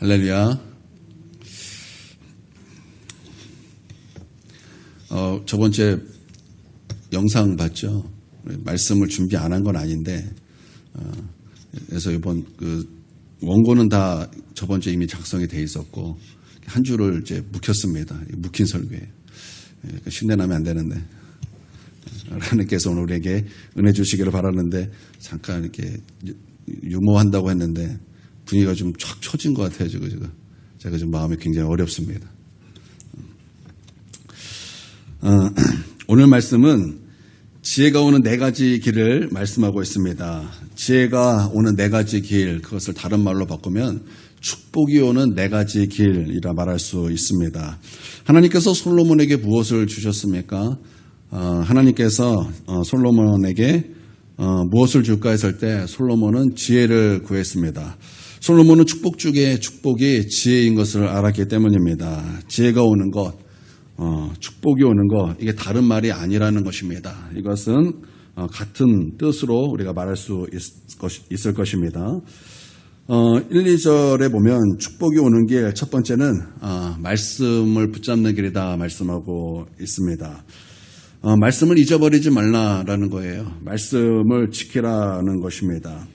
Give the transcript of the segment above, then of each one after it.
할렐루야. 저번 주에 영상 봤죠? 말씀을 준비 안 한 건 아닌데, 그래서 이번 원고는 다 저번 주에 이미 작성이 돼 있었고, 한 주를 이제 묵혔습니다. 묵힌 설교예요. 신내나면 안 되는데. 하나님께서 오늘 우리에게 은혜 주시기를 바라는데, 잠깐 이렇게 유머한다고 했는데, 분위기가 좀 촥 처진 것 같아요, 지금. 제가 좀 마음이 굉장히 어렵습니다. 오늘 말씀은 지혜가 오는 네 가지 길을 말씀하고 있습니다. 지혜가 오는 네 가지 길, 그것을 다른 말로 바꾸면 축복이 오는 네 가지 길이라 말할 수 있습니다. 하나님께서 솔로몬에게 무엇을 주셨습니까? 하나님께서 솔로몬에게 무엇을 줄까 했을 때 솔로몬은 지혜를 구했습니다. 솔로몬은 축복 중에 축복이 지혜인 것을 알았기 때문입니다. 지혜가 오는 것, 축복이 오는 것, 이게 다른 말이 아니라는 것입니다. 이것은 같은 뜻으로 우리가 말할 수 있을 것입니다. 1, 2절에 보면 축복이 오는 길, 첫 번째는 말씀을 붙잡는 길이다 말씀하고 있습니다. 말씀을 잊어버리지 말라라는 거예요. 말씀을 지키라는 것입니다.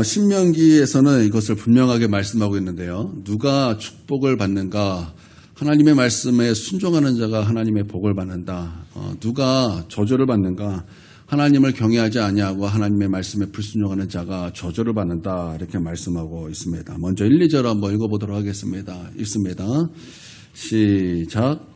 신명기에서는 이것을 분명하게 말씀하고 있는데요. 누가 축복을 받는가? 하나님의 말씀에 순종하는 자가 하나님의 복을 받는다. 누가 저주를 받는가? 하나님을 경외하지 아니하고 하나님의 말씀에 불순종하는 자가 저주를 받는다. 이렇게 말씀하고 있습니다. 먼저 1, 2절 한번 읽어보도록 하겠습니다. 읽습니다. 시작.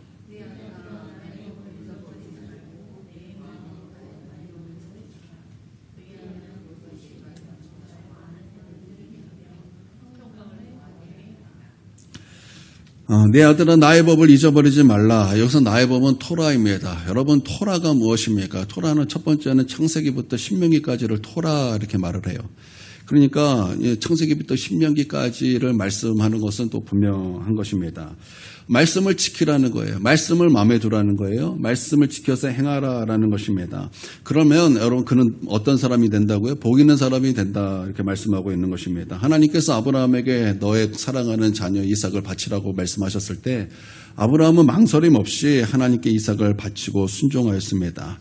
내 아들아 나의 법을 잊어버리지 말라. 여기서 나의 법은 토라입니다. 여러분 토라가 무엇입니까? 토라는 첫 번째는 창세기부터 신명기까지를 토라 이렇게 말을 해요. 그러니까 창세기부터 신명기까지를 말씀하는 것은 또 분명한 것입니다. 말씀을 지키라는 거예요. 말씀을 마음에 두라는 거예요. 말씀을 지켜서 행하라라는 것입니다. 그러면 여러분 그는 어떤 사람이 된다고요? 복 있는 사람이 된다 이렇게 말씀하고 있는 것입니다. 하나님께서 아브라함에게 너의 사랑하는 자녀 이삭을 바치라고 말씀하셨을 때 아브라함은 망설임 없이 하나님께 이삭을 바치고 순종하였습니다.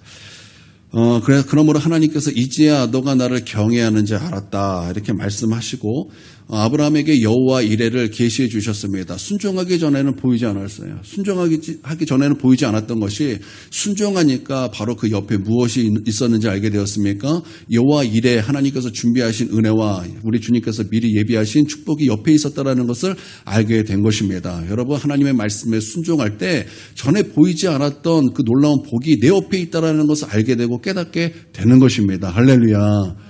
그러므로 하나님께서 이제야 너가 나를 경외하는지 알았다 이렇게 말씀하시고 아브라함에게 여호와 이레를 계시해 주셨습니다. 순종하기 전에는 보이지 않았어요. 순종하기 전에는 보이지 않았던 것이 순종하니까 바로 그 옆에 무엇이 있었는지 알게 되었습니까? 여호와 이레 하나님께서 준비하신 은혜와 우리 주님께서 미리 예비하신 축복이 옆에 있었다는 것을 알게 된 것입니다. 여러분 하나님의 말씀에 순종할 때 전에 보이지 않았던 그 놀라운 복이 내 옆에 있다는 것을 알게 되고 깨닫게 되는 것입니다. 할렐루야.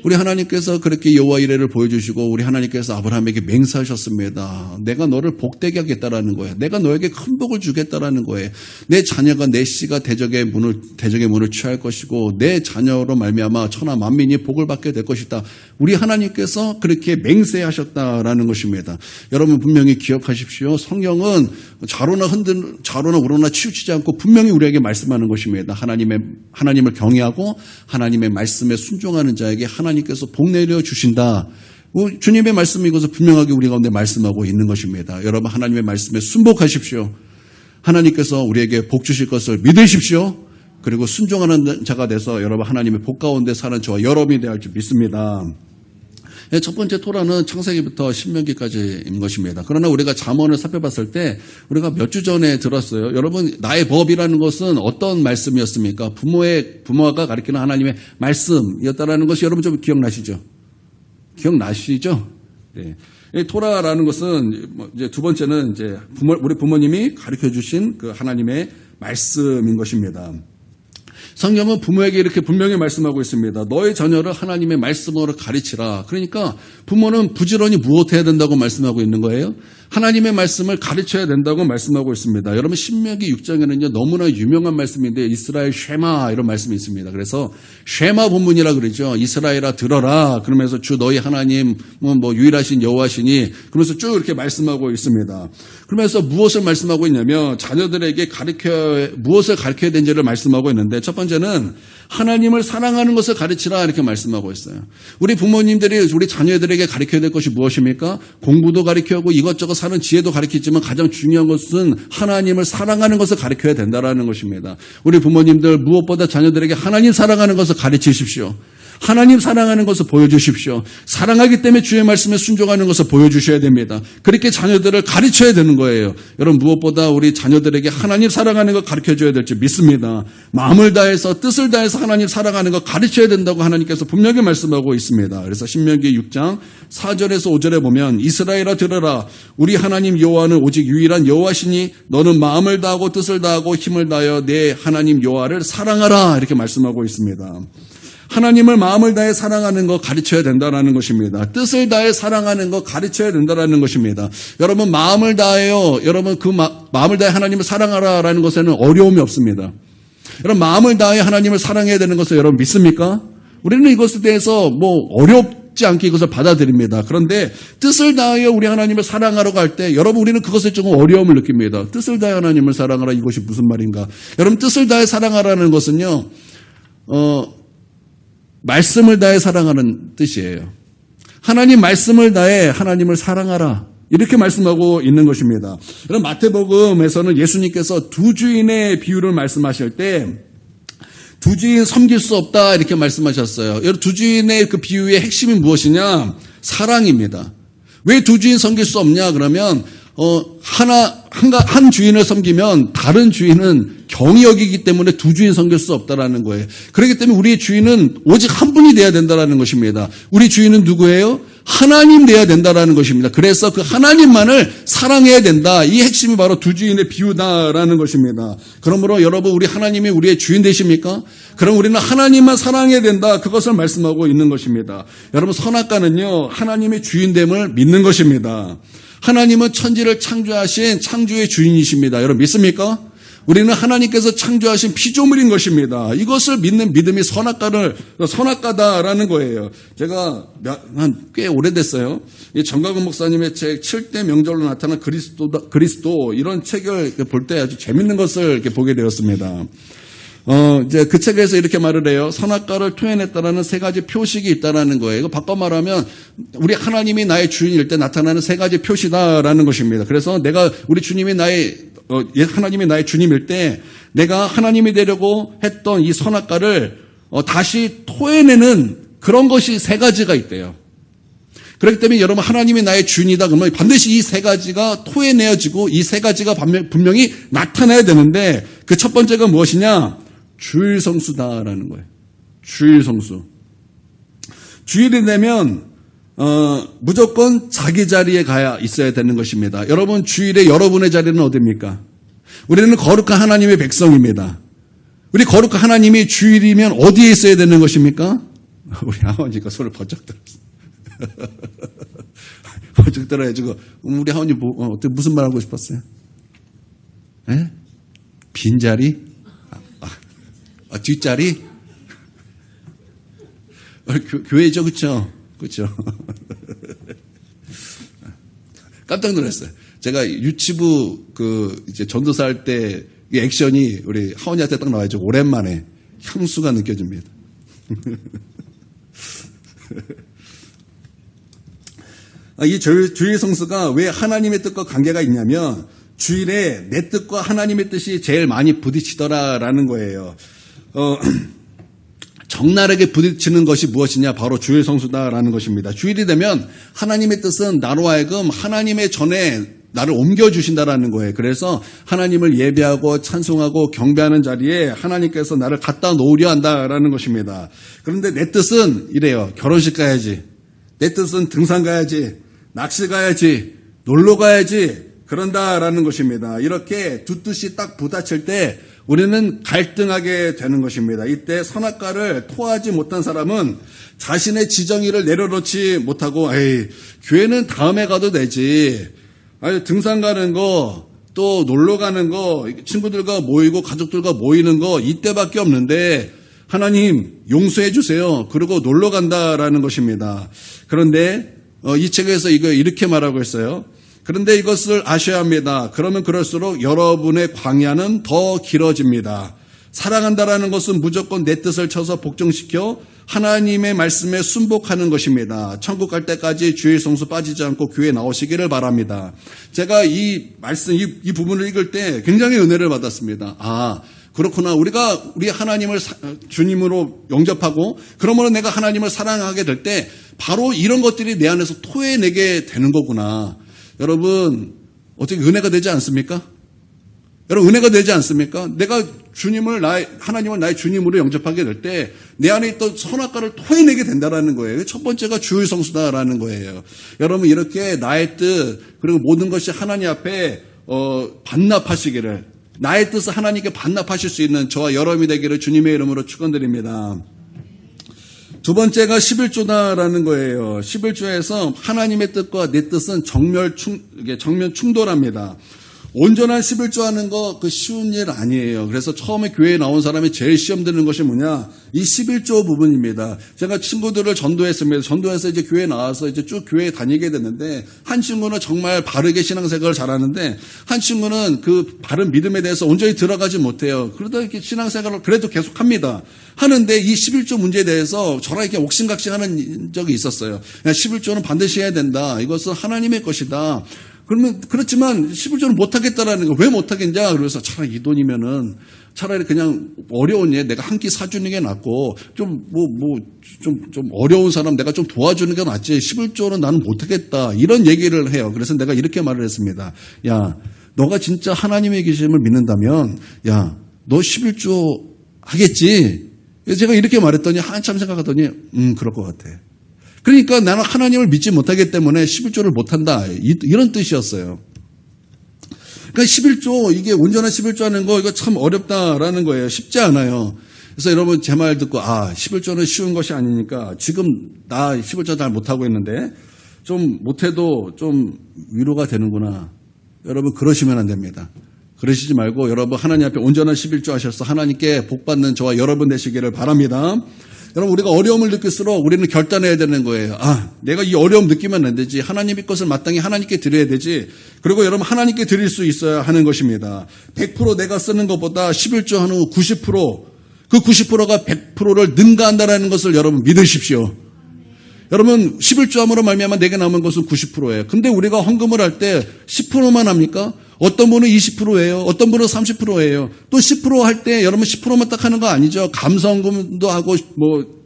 우리 하나님께서 그렇게 여호와 이레를 보여주시고 우리 하나님께서 아브라함에게 맹세하셨습니다. 내가 너를 복되게 하겠다라는 거예요. 내가 너에게 큰 복을 주겠다라는 거예요. 내 자녀가 내 씨가 대적의 문을 취할 것이고 내 자녀로 말미암아 천하 만민이 복을 받게 될 것이다. 우리 하나님께서 그렇게 맹세하셨다라는 것입니다. 여러분 분명히 기억하십시오. 성경은 좌로나 우로나 치우치지 않고 분명히 우리에게 말씀하는 것입니다. 하나님을 경외하고 하나님의 말씀에 순종하는 자에게 하나님께서 복 내려 주신다. 주님의 말씀이 이것을 분명하게 우리 가운데 말씀하고 있는 것입니다. 여러분 하나님의 말씀에 순복하십시오. 하나님께서 우리에게 복 주실 것을 믿으십시오. 그리고 순종하는 자가 돼서 여러분 하나님의 복 가운데 사는 저와 여러분이 되어야 할 줄 믿습니다. 첫 번째 토라는 창세기부터 신명기까지인 것입니다. 그러나 우리가 잠언을 살펴봤을 때 우리가 몇 주 전에 들었어요. 여러분 나의 법이라는 것은 어떤 말씀이었습니까? 부모가 가르치는 하나님의 말씀이었다라는 것이 여러분 좀 기억나시죠? 네. 토라라는 것은 이제 두 번째는 이제 우리 부모님이 가르쳐 주신 그 하나님의 말씀인 것입니다. 성경은 부모에게 이렇게 분명히 말씀하고 있습니다. 너의 자녀를 하나님의 말씀으로 가르치라. 그러니까 부모는 부지런히 무엇해야 된다고 말씀하고 있는 거예요? 하나님의 말씀을 가르쳐야 된다고 말씀하고 있습니다. 여러분 신명기 6장에는요 너무나 유명한 말씀인데 이스라엘 쉐마 이런 말씀이 있습니다. 그래서 쉐마 본문이라 그러죠. 이스라엘아 들어라. 그러면서 주 너희 하나님은 유일하신 여호와시니 그러면서 쭉 이렇게 말씀하고 있습니다. 그러면서 무엇을 말씀하고 있냐면 자녀들에게 무엇을 가르쳐야 되는지를 말씀하고 있는데 첫 번째는 하나님을 사랑하는 것을 가르치라 이렇게 말씀하고 있어요. 우리 부모님들이 우리 자녀들에게 가르쳐야 될 것이 무엇입니까? 공부도 가르쳐고 이것저것 사는 지혜도 가르치지만 가장 중요한 것은 하나님을 사랑하는 것을 가르쳐야 된다라는 것입니다. 우리 부모님들 무엇보다 자녀들에게 하나님 사랑하는 것을 가르치십시오. 하나님 사랑하는 것을 보여주십시오. 사랑하기 때문에 주의 말씀에 순종하는 것을 보여주셔야 됩니다. 그렇게 자녀들을 가르쳐야 되는 거예요. 여러분 무엇보다 우리 자녀들에게 하나님 사랑하는 것 가르쳐줘야 될지 믿습니다. 마음을 다해서 뜻을 다해서 하나님 사랑하는 것 가르쳐야 된다고 하나님께서 분명히 말씀하고 있습니다. 그래서 신명기 6장 4절에서 5절에 보면 이스라엘아 들으라 우리 하나님 여호와는 오직 유일한 여호와시니 너는 마음을 다하고 뜻을 다하고 힘을 다하여 내 하나님 여호와를 사랑하라 이렇게 말씀하고 있습니다. 하나님을 마음을 다해 사랑하는 거 가르쳐야 된다는 것입니다. 뜻을 다해 사랑하는 거 가르쳐야 된다는 것입니다. 여러분 마음을 다해요. 여러분 그 마음을 다해 하나님을 사랑하라라는 것에는 어려움이 없습니다. 여러분 마음을 다해 하나님을 사랑해야 되는 것을 여러분 믿습니까? 우리는 이것에 대해서 어렵지 않게 이것을 받아들입니다. 그런데 뜻을 다하여 우리 하나님을 사랑하러 갈 때 여러분 우리는 그것에 조금 어려움을 느낍니다. 뜻을 다해 하나님을 사랑하라 이것이 무슨 말인가? 여러분 뜻을 다해 사랑하라는 것은요. 말씀을 다해 사랑하는 뜻이에요. 하나님 말씀을 다해 하나님을 사랑하라. 이렇게 말씀하고 있는 것입니다. 그럼 마태복음에서는 예수님께서 두 주인의 비유를 말씀하실 때 두 주인 섬길 수 없다 이렇게 말씀하셨어요. 두 주인의 그 비유의 핵심이 무엇이냐? 사랑입니다. 왜 두 주인 섬길 수 없냐? 그러면 한 주인을 섬기면 다른 주인은 경히 여기기 때문에 두 주인 섬길 수 없다라는 거예요. 그렇기 때문에 우리의 주인은 오직 한 분이 돼야 된다라는 것입니다. 우리 주인은 누구예요? 하나님 돼야 된다라는 것입니다. 그래서 그 하나님만을 사랑해야 된다. 이 핵심이 바로 두 주인의 비유다라는 것입니다. 그러므로 여러분 우리 하나님이 우리의 주인 되십니까? 그럼 우리는 하나님만 사랑해야 된다. 그것을 말씀하고 있는 것입니다. 여러분 선악과는요. 하나님의 주인됨을 믿는 것입니다. 하나님은 천지를 창조하신 창조의 주인이십니다. 여러분 믿습니까? 우리는 하나님께서 창조하신 피조물인 것입니다. 이것을 믿는 믿음이 선악과다라는 거예요. 제가 꽤 오래됐어요. 정가근 목사님의 책 7대 명절로 나타난 그리스도 이런 책을 볼 때 아주 재밌는 것을 이렇게 보게 되었습니다. 이제 그 책에서 이렇게 말을 해요. 선악과를 토해냈다라는 세 가지 표식이 있다라는 거예요. 이거 바꿔 말하면 우리 하나님이 나의 주인일 때 나타나는 세 가지 표시다라는 것입니다. 그래서 우리 주님이 하나님이 나의 주님일 때 내가 하나님이 되려고 했던 이 선악과를 다시 토해내는 그런 것이 세 가지가 있대요. 그렇기 때문에 여러분 하나님이 나의 주인이다 그러면 반드시 이 세 가지가 토해내어지고 이 세 가지가 분명히 나타나야 되는데 그 첫 번째가 무엇이냐? 주일성수다라는 거예요. 주일성수. 주일이 되면 무조건 자기 자리에 가야 있어야 되는 것입니다. 여러분 주일에 여러분의 자리는 어디입니까? 우리는 거룩한 하나님의 백성입니다. 우리 거룩한 하나님이 주일이면 어디에 있어야 되는 것입니까? 우리 아버지가 손을 번쩍 들었어요. 번쩍 들어가지고 우리 아버님 무슨 말 하고 싶었어요? 에? 빈자리? 뒷자리? 교회죠, 그렇죠? 그렇죠. 깜짝 놀랐어요. 제가 유치부 이제 전도사 할 때 이 액션이 우리 하원이한테 딱 나와가지고 오랜만에 향수가 느껴집니다. 이 주일 성수가 왜 하나님의 뜻과 관계가 있냐면 주일에 내 뜻과 하나님의 뜻이 제일 많이 부딪히더라라는 거예요. 적나라하게 부딪히는 것이 무엇이냐? 바로 주일 성수다라는 것입니다. 주일이 되면 하나님의 뜻은 나로 하여금 하나님의 전에 나를 옮겨주신다라는 거예요. 그래서 하나님을 예배하고 찬송하고 경배하는 자리에 하나님께서 나를 갖다 놓으려 한다라는 것입니다. 그런데 내 뜻은 이래요. 결혼식 가야지. 내 뜻은 등산 가야지. 낚시 가야지. 놀러 가야지. 그런다라는 것입니다. 이렇게 두 뜻이 딱 부딪힐 때 우리는 갈등하게 되는 것입니다. 이때 선악과를 토하지 못한 사람은 자신의 지정의를 내려놓지 못하고 교회는 다음에 가도 되지. 등산 가는 거, 또 놀러 가는 거, 친구들과 모이고 가족들과 모이는 거 이때밖에 없는데 하나님 용서해 주세요. 그리고 놀러 간다라는 것입니다. 그런데 이 책에서 이렇게 말하고 있어요. 그런데 이것을 아셔야 합니다. 그러면 그럴수록 여러분의 광야는 더 길어집니다. 사랑한다라는 것은 무조건 내 뜻을 쳐서 복종시켜 하나님의 말씀에 순복하는 것입니다. 천국 갈 때까지 주일 성수 빠지지 않고 교회에 나오시기를 바랍니다. 제가 이 말씀, 이 부분을 읽을 때 굉장히 은혜를 받았습니다. 아, 그렇구나. 우리 하나님을 주님으로 영접하고 그러므로 내가 하나님을 사랑하게 될 때 바로 이런 것들이 내 안에서 토해내게 되는 거구나. 여러분, 어떻게 은혜가 되지 않습니까? 여러분, 은혜가 되지 않습니까? 내가 하나님을 나의 주님으로 영접하게 될 때 내 안에 있던 선악과를 토해내게 된다라는 거예요. 첫 번째가 주의 성수다라는 거예요. 여러분, 이렇게 나의 뜻, 그리고 모든 것이 하나님 앞에, 반납하시기를, 나의 뜻을 하나님께 반납하실 수 있는 저와 여러분이 되기를 주님의 이름으로 축원드립니다. 두 번째가 11조다라는 거예요. 11조에서 하나님의 뜻과 내 뜻은 정면 충돌합니다. 온전한 11조 하는 거 그 쉬운 일 아니에요. 그래서 처음에 교회에 나온 사람이 제일 시험 드는 것이 뭐냐? 이 11조 부분입니다. 제가 친구들을 전도했습니다. 전도해서 이제 교회에 나와서 이제 쭉 교회에 다니게 됐는데 한 친구는 정말 바르게 신앙생활을 잘하는데 한 친구는 그 바른 믿음에 대해서 온전히 들어가지 못해요. 그러다 이렇게 신앙생활을 그래도 계속 합니다. 하는데 이 11조 문제에 대해서 저랑 이렇게 옥신각신하는 적이 있었어요. 11조는 반드시 해야 된다. 이것은 하나님의 것이다. 그렇지만 11조는 못하겠다라는 거. 왜 못하겠냐? 그래서 차라리 이 돈이면은 차라리 그냥 어려운 애 내가 한 끼 사주는 게 낫고 좀 어려운 사람 내가 좀 도와주는 게 낫지. 11조는 나는 못하겠다. 이런 얘기를 해요. 그래서 내가 이렇게 말을 했습니다. 야, 너가 진짜 하나님의 계심을 믿는다면 야, 너 11조 하겠지? 그래서 제가 이렇게 말했더니 한참 생각하더니 그럴 것 같아. 그러니까 나는 하나님을 믿지 못하기 때문에 11조를 못한다. 이런 뜻이었어요. 그러니까 11조, 이게 온전한 11조 하는 거, 이거 참 어렵다라는 거예요. 쉽지 않아요. 그래서 여러분 제 말 듣고, 11조는 쉬운 것이 아니니까 지금 나 11조 잘 못하고 있는데 좀 못해도 좀 위로가 되는구나. 여러분 그러시면 안 됩니다. 그러시지 말고 여러분 하나님 앞에 온전한 11조 하셔서 하나님께 복받는 저와 여러분 되시기를 바랍니다. 여러분 우리가 어려움을 느낄수록 우리는 결단해야 되는 거예요. 내가 이 어려움 느끼면 안 되지. 하나님의 것을 마땅히 하나님께 드려야 되지. 그리고 여러분 하나님께 드릴 수 있어야 하는 것입니다. 100% 내가 쓰는 것보다 11조 한 후 90%, 그 90%가 100%를 능가한다는 것을 여러분 믿으십시오. 여러분 11조함으로 말미암아 내게 남은 것은 90%예요. 근데 우리가 헌금을 할 때 10%만 합니까? 어떤 분은 20%예요. 어떤 분은 30%예요. 또 10% 할 때 여러분 10%만 딱 하는 거 아니죠. 감사헌금도 하고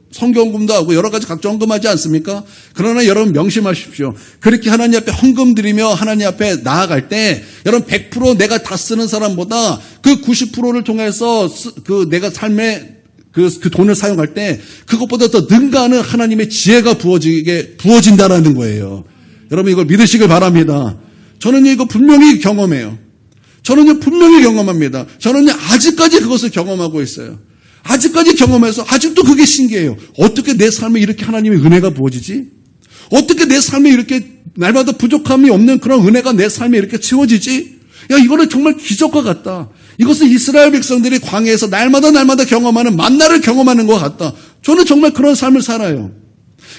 성경금도 하고 여러 가지 각종 헌금하지 않습니까? 그러나 여러분 명심하십시오. 그렇게 하나님 앞에 헌금 드리며 하나님 앞에 나아갈 때 여러분 100% 내가 다 쓰는 사람보다 그 90%를 통해서 그 내가 삶에 그 돈을 사용할 때 그것보다 더 능가하는 하나님의 지혜가 부어진다라는 거예요. 여러분 이걸 믿으시길 바랍니다. 저는 이거 분명히 경험해요. 저는 분명히 경험합니다. 저는 아직까지 그것을 경험하고 있어요. 아직까지 경험해서 아직도 그게 신기해요. 어떻게 내 삶에 이렇게 하나님의 은혜가 부어지지? 어떻게 내 삶에 이렇게 날마다 부족함이 없는 그런 은혜가 내 삶에 이렇게 채워지지? 야, 이거는 정말 기적과 같다. 이것은 이스라엘 백성들이 광야에서 날마다 경험하는 만나를 경험하는 것 같다. 저는 정말 그런 삶을 살아요.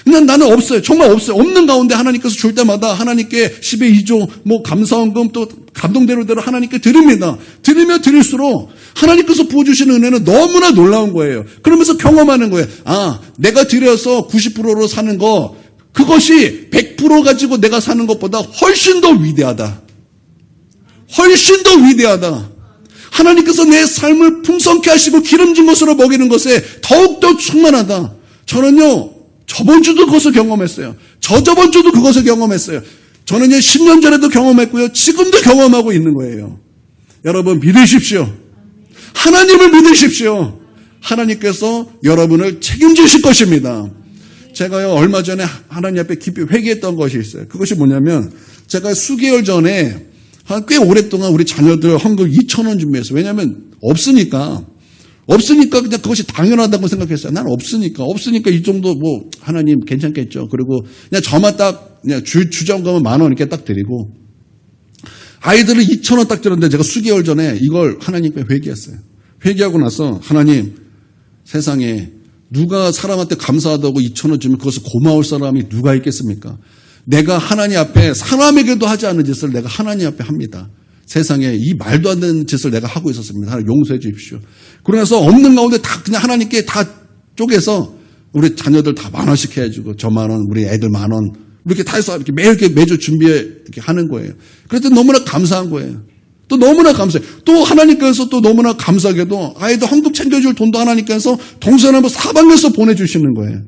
그냥 나는 없어요. 정말 없어요. 없는 가운데 하나님께서 줄 때마다 하나님께 10의 2조, 감사헌금 또 감동대로 하나님께 드립니다. 드리면 드릴수록 하나님께서 부어주시는 은혜는 너무나 놀라운 거예요. 그러면서 경험하는 거예요. 내가 드려서 90%로 사는 거, 그것이 100% 가지고 내가 사는 것보다 훨씬 더 위대하다. 훨씬 더 위대하다. 하나님께서 내 삶을 풍성케 하시고 기름진 것으로 먹이는 것에 더욱더 충만하다. 저는요, 저번 주도 그것을 경험했어요. 저번 주도 그것을 경험했어요. 저는요, 10년 전에도 경험했고요. 지금도 경험하고 있는 거예요. 여러분, 믿으십시오. 하나님을 믿으십시오. 하나님께서 여러분을 책임지실 것입니다. 제가요, 얼마 전에 하나님 앞에 깊이 회개했던 것이 있어요. 그것이 뭐냐면, 제가 수개월 전에 꽤 오랫동안 우리 자녀들 헌금 2,000원 준비했어요. 왜냐하면 없으니까 그냥 그것이 당연하다고 생각했어요. 난 없으니까 이 정도 하나님 괜찮겠죠. 그리고 그냥 저만 딱 그냥 주정금은 10,000원 이렇게 딱 드리고 아이들은 2,000원 딱 드렸는데 제가 수개월 전에 이걸 하나님께 회개했어요. 회개하고 나서 하나님 세상에 누가 사람한테 감사하다고 2,000원 주면 그것을 고마울 사람이 누가 있겠습니까? 내가 하나님 앞에 사람에게도 하지 않은 짓을 내가 하나님 앞에 합니다. 세상에 이 말도 안 되는 짓을 내가 하고 있었습니다. 하나님 용서해 주십시오. 그러면서 없는 가운데 다 그냥 하나님께 다 쪼개서 우리 자녀들 다 10,000원씩 해주고 저 10,000원, 우리 애들 10,000원 이렇게 다 해서 이렇게 매주 준비해 이렇게 하는 거예요. 그랬더니 너무나 감사한 거예요. 또 너무나 감사해요. 또 하나님께서 또 너무나 감사하게도 아이들 한국 챙겨줄 돈도 하나님께서 동서남북 사방에서 보내주시는 거예요.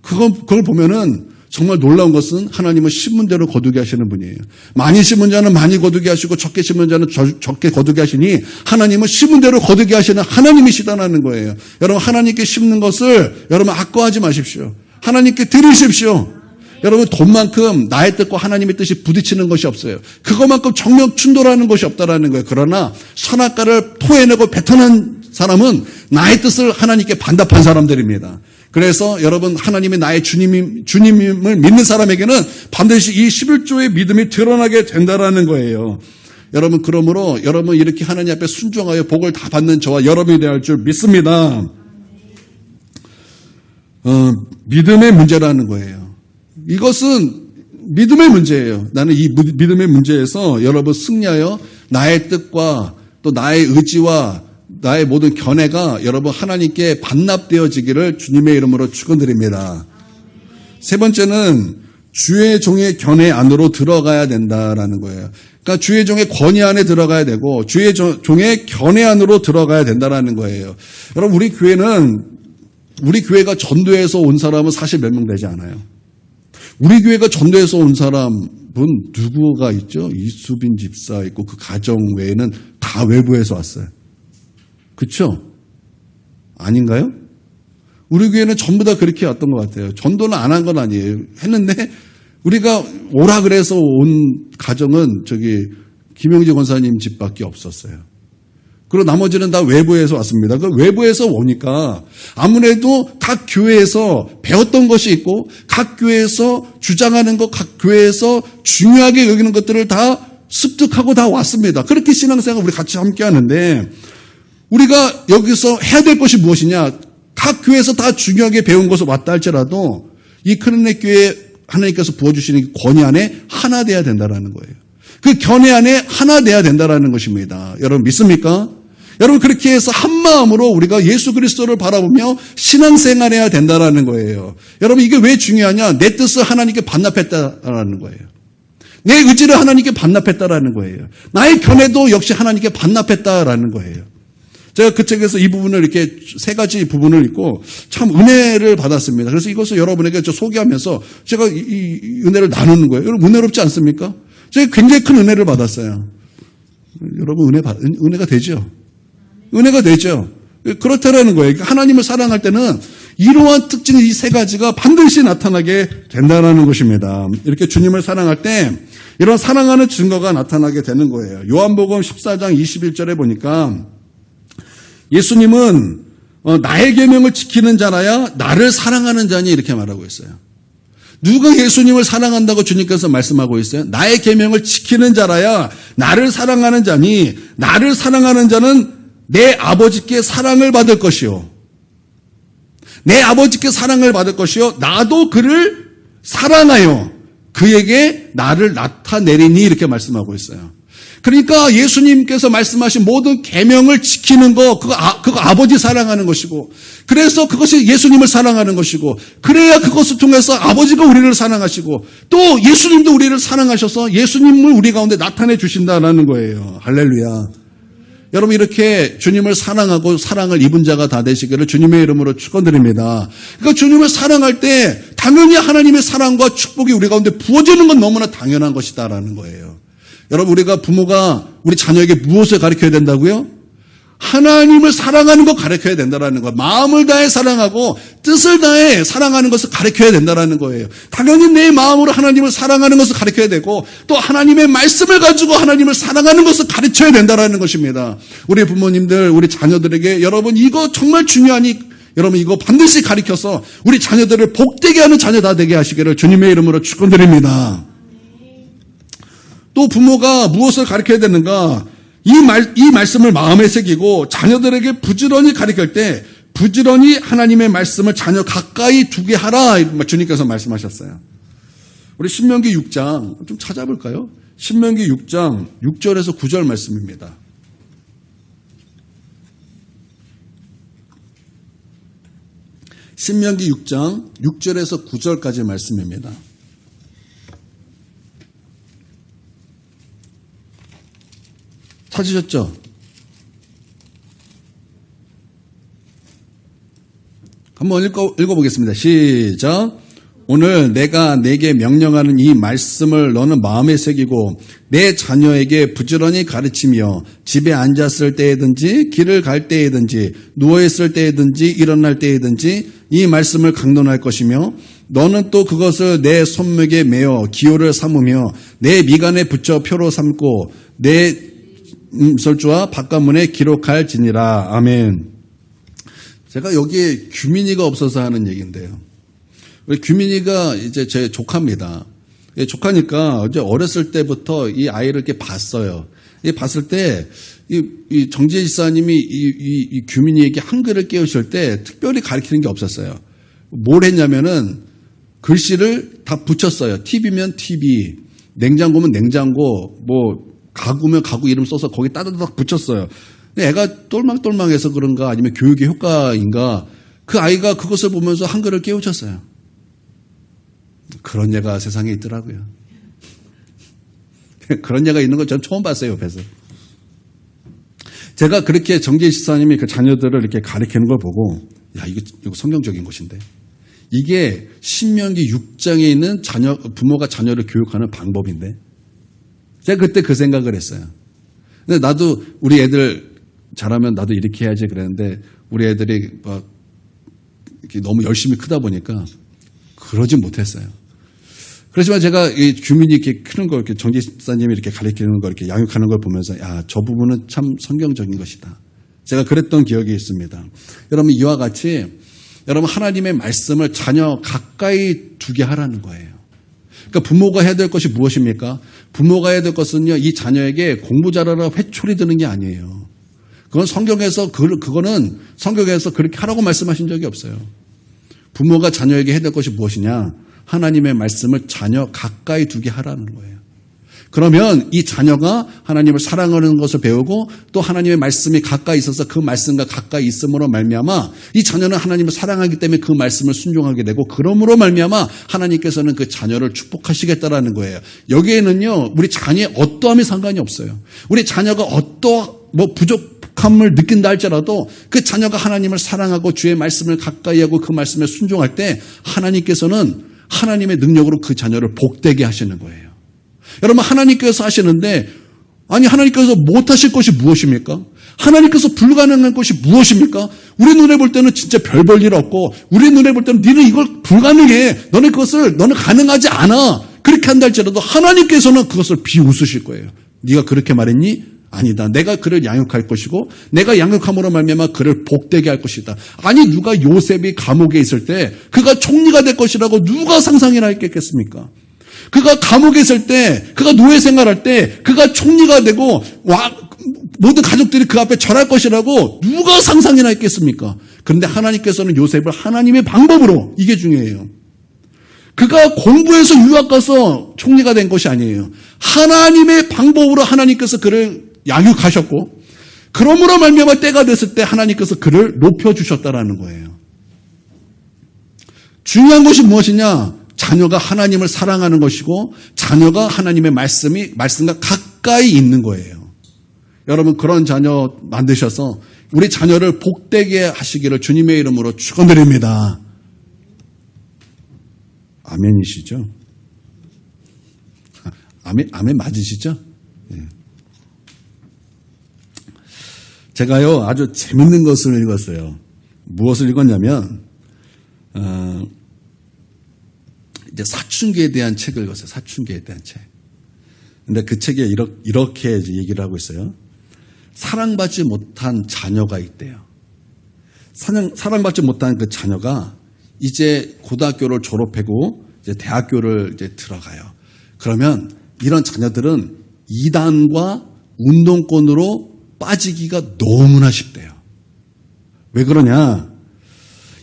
그걸 보면은 정말 놀라운 것은 하나님은 심은 대로 거두게 하시는 분이에요. 많이 심은 자는 많이 거두게 하시고 적게 심은 자는 적게 거두게 하시니 하나님은 심은 대로 거두게 하시는 하나님이시다라는 거예요. 여러분 하나님께 심는 것을 여러분 아까워하지 마십시오. 하나님께 드리십시오. 여러분 돈만큼 나의 뜻과 하나님의 뜻이 부딪히는 것이 없어요. 그것만큼 정력 충돌하는 것이 없다라는 거예요. 그러나 선악과를 토해내고 뱉어낸 사람은 나의 뜻을 하나님께 반답한 사람들입니다. 그래서 여러분 하나님이 나의 주님임을 믿는 사람에게는 반드시 이 11조의 믿음이 드러나게 된다라는 거예요. 여러분 그러므로 여러분 이렇게 하나님 앞에 순종하여 복을 다 받는 저와 여러분이 되어야 할 줄 믿습니다. 믿음의 문제라는 거예요. 이것은 믿음의 문제예요. 나는 이 믿음의 문제에서 여러분 승리하여 나의 뜻과 또 나의 의지와 나의 모든 견해가 여러분 하나님께 반납되어지기를 주님의 이름으로 축원드립니다. 세 번째는 주의 종의 견해 안으로 들어가야 된다라는 거예요. 그러니까 주의 종의 권위 안에 들어가야 되고 주의 종의 견해 안으로 들어가야 된다라는 거예요. 여러분 우리 교회가 전도해서 온 사람은 사실 몇 명 되지 않아요. 우리 교회가 전도해서 온 사람은 누구가 있죠? 이수빈 집사 있고 그 가정 외에는 다 외부에서 왔어요. 그렇죠? 아닌가요? 우리 교회는 전부 다 그렇게 왔던 것 같아요. 전도는 안 한 건 아니에요. 했는데 우리가 오라 그래서 온 가정은 김영지 권사님 집밖에 없었어요. 그리고 나머지는 다 외부에서 왔습니다. 그 외부에서 오니까 아무래도 각 교회에서 배웠던 것이 있고 각 교회에서 주장하는 것, 각 교회에서 중요하게 여기는 것들을 다 습득하고 다 왔습니다. 그렇게 신앙생활 우리 같이 함께 하는데 우리가 여기서 해야 될 것이 무엇이냐? 각 교회에서 다 중요하게 배운 것을 왔다 할지라도 이 큰은혜 교회 하나님께서 부어주시는 권위 안에 하나 돼야 된다는 거예요. 그 견해 안에 하나 돼야 된다는 것입니다. 여러분 믿습니까? 여러분 그렇게 해서 한 마음으로 우리가 예수 그리스도를 바라보며 신앙생활해야 된다는 거예요. 여러분 이게 왜 중요하냐? 내 뜻을 하나님께 반납했다라는 거예요. 내 의지를 하나님께 반납했다라는 거예요. 나의 견해도 역시 하나님께 반납했다라는 거예요. 제가 그 책에서 이 부분을 이렇게 세 가지 부분을 읽고 참 은혜를 받았습니다. 그래서 이것을 여러분에게 소개하면서 제가 이 은혜를 나누는 거예요. 여러분 은혜롭지 않습니까? 제가 굉장히 큰 은혜를 받았어요. 여러분 은혜가 되죠? 은혜가 되죠? 그렇다라는 거예요. 하나님을 사랑할 때는 이러한 특징 이 세 가지가 반드시 나타나게 된다는 것입니다. 이렇게 주님을 사랑할 때 이런 사랑하는 증거가 나타나게 되는 거예요. 요한복음 14장 21절에 보니까 예수님은 나의 계명을 지키는 자라야 나를 사랑하는 자니 이렇게 말하고 있어요. 누가 예수님을 사랑한다고 주님께서 말씀하고 있어요? 나의 계명을 지키는 자라야 나를 사랑하는 자니 나를 사랑하는 자는 내 아버지께 사랑을 받을 것이요. 내 아버지께 사랑을 받을 것이요. 나도 그를 사랑하여 그에게 나를 나타내리니 이렇게 말씀하고 있어요. 그러니까 예수님께서 말씀하신 모든 계명을 지키는 거 그거 아버지 사랑하는 것이고 그래서 그것이 예수님을 사랑하는 것이고 그래야 그것을 통해서 아버지가 우리를 사랑하시고 또 예수님도 우리를 사랑하셔서 예수님을 우리 가운데 나타내 주신다는 거예요. 할렐루야. 여러분 이렇게 주님을 사랑하고 사랑을 입은 자가 다 되시기를 주님의 이름으로 축원드립니다. 그러니까 주님을 사랑할 때 당연히 하나님의 사랑과 축복이 우리 가운데 부어지는 건 너무나 당연한 것이다라는 거예요. 여러분 우리가 부모가 우리 자녀에게 무엇을 가르쳐야 된다고요? 하나님을 사랑하는 것 가르쳐야 된다는 거예요. 마음을 다해 사랑하고 뜻을 다해 사랑하는 것을 가르쳐야 된다는 거예요. 당연히 내 마음으로 하나님을 사랑하는 것을 가르쳐야 되고 또 하나님의 말씀을 가지고 하나님을 사랑하는 것을 가르쳐야 된다는 것입니다. 우리 부모님들 우리 자녀들에게 여러분 이거 정말 중요하니 여러분 이거 반드시 가르쳐서 우리 자녀들을 복되게 하는 자녀 다 되게 하시기를 주님의 이름으로 축원드립니다. 또 부모가 무엇을 가르쳐야 되는가? 이 말씀을 마음에 새기고 자녀들에게 부지런히 가르칠 때 부지런히 하나님의 말씀을 자녀 가까이 두게 하라 주님께서 말씀하셨어요. 우리 신명기 6장 좀 찾아볼까요? 신명기 6장 6절에서 9절 말씀입니다. 신명기 6장 6절에서 9절까지 말씀입니다. 찾으셨죠? 한번 읽어보겠습니다. 시작. 오늘 내가 내게 명령하는 이 말씀을 너는 마음에 새기고 내 자녀에게 부지런히 가르치며 집에 앉았을 때에든지 길을 갈 때에든지 누워있을 때에든지 일어날 때에든지 이 말씀을 강론할 것이며 너는 또 그것을 내 손목에 매어 기호를 삼으며 내 미간에 붙여 표로 삼고 내 설주와 바깥문에 기록할지니라. 아멘. 제가 여기에 규민이가 없어서 하는 얘기인데요. 우리 규민이가 이제 제 조카입니다. 조카니까 어제 어렸을 때부터 이 아이를 이렇게 봤어요. 봤을 때 이 정지혜 지사님이 이 규민이에게 한글을 깨우칠 때 특별히 가르치는 게 없었어요. 뭘 했냐면은 글씨를 다 붙였어요. TV면 TV, 냉장고면 냉장고, 뭐 가구면 가구 이름 써서 거기 따다닥 붙였어요. 근데 애가 똘망똘망해서 그런가 아니면 교육의 효과인가 그 아이가 그것을 보면서 한글을 깨우쳤어요. 그런 애가 세상에 있더라고요. 그런 애가 있는 건 전 처음 봤어요, 옆에서. 제가 그렇게 정재희 집사님이 그 자녀들을 이렇게 가르치는 걸 보고, 야, 이거 성경적인 것인데. 이게 신명기 6장에 있는 부모가 자녀를 교육하는 방법인데. 제가 그때 그 생각을 했어요. 근데 나도 우리 애들 잘하면 나도 이렇게 해야지 그랬는데, 우리 애들이 막 이렇게 너무 열심히 크다 보니까 그러진 못했어요. 그렇지만 제가 이 규민이 이렇게 크는 걸, 이렇게 정지 집사님이 이렇게 가르치는 걸, 이렇게 양육하는 걸 보면서, 야, 저 부분은 참 성경적인 것이다. 제가 그랬던 기억이 있습니다. 여러분, 이와 같이, 여러분, 하나님의 말씀을 자녀 가까이 두게 하라는 거예요. 그러니까 부모가 해야 될 것이 무엇입니까? 부모가 해야 될 것은요, 이 자녀에게 공부 잘하라 회초리 드는 게 아니에요. 그건 그거는 성경에서 그렇게 하라고 말씀하신 적이 없어요. 부모가 자녀에게 해야 될 것이 무엇이냐? 하나님의 말씀을 자녀 가까이 두게 하라는 거예요. 그러면 이 자녀가 하나님을 사랑하는 것을 배우고 또 하나님의 말씀이 가까이 있어서 그 말씀과 가까이 있음으로 말미암아 이 자녀는 하나님을 사랑하기 때문에 그 말씀을 순종하게 되고 그러므로 말미암아 하나님께서는 그 자녀를 축복하시겠다라는 거예요. 여기에는요, 우리 자녀의 어떠함이 상관이 없어요. 우리 자녀가 부족함을 느낀다 할지라도 그 자녀가 하나님을 사랑하고 주의 말씀을 가까이 하고 그 말씀에 순종할 때 하나님께서는 하나님의 능력으로 그 자녀를 복되게 하시는 거예요. 여러분, 하나님께서 하시는데, 아니, 하나님께서 못하실 것이 무엇입니까? 하나님께서 불가능한 것이 무엇입니까? 우리 눈에 볼 때는 진짜 별 볼 일 없고, 우리 눈에 볼 때는 너는 이걸 불가능해. 너는 가능하지 않아. 그렇게 한다 할지라도 하나님께서는 그것을 비웃으실 거예요. 네가 그렇게 말했니? 아니다. 내가 그를 양육할 것이고 내가 양육함으로 말미암아 그를 복되게 할 것이다. 아니, 누가 요셉이 감옥에 있을 때 그가 총리가 될 것이라고 누가 상상이나 했겠습니까? 그가 감옥에 있을 때, 그가 노예 생활할 때 그가 총리가 되고 모든 가족들이 그 앞에 절할 것이라고 누가 상상이나 했겠습니까? 그런데 하나님께서는 요셉을 하나님의 방법으로, 이게 중요해요. 그가 공부해서 유학 가서 총리가 된 것이 아니에요. 하나님의 방법으로 하나님께서 그를 양육하셨고 그러므로 말미암아 때가 됐을 때 하나님께서 그를 높여주셨다라는 거예요. 중요한 것이 무엇이냐? 자녀가 하나님을 사랑하는 것이고 자녀가 하나님의 말씀과 가까이 있는 거예요. 여러분, 그런 자녀 만드셔서 우리 자녀를 복되게 하시기를 주님의 이름으로 축원드립니다. 아멘이시죠? 아멘 맞으시죠? 네. 제가요, 아주 재밌는 것을 읽었어요. 무엇을 읽었냐면, 이제 사춘기에 대한 책을 읽었어요. 사춘기에 대한 책. 근데 그 책에 이렇게 얘기를 하고 있어요. 사랑받지 못한 자녀가 있대요. 사랑받지 못한 그 자녀가 이제 고등학교를 졸업하고 이제 대학교를 이제 들어가요. 그러면 이런 자녀들은 이단과 운동권으로 빠지기가 너무나 쉽대요. 왜 그러냐?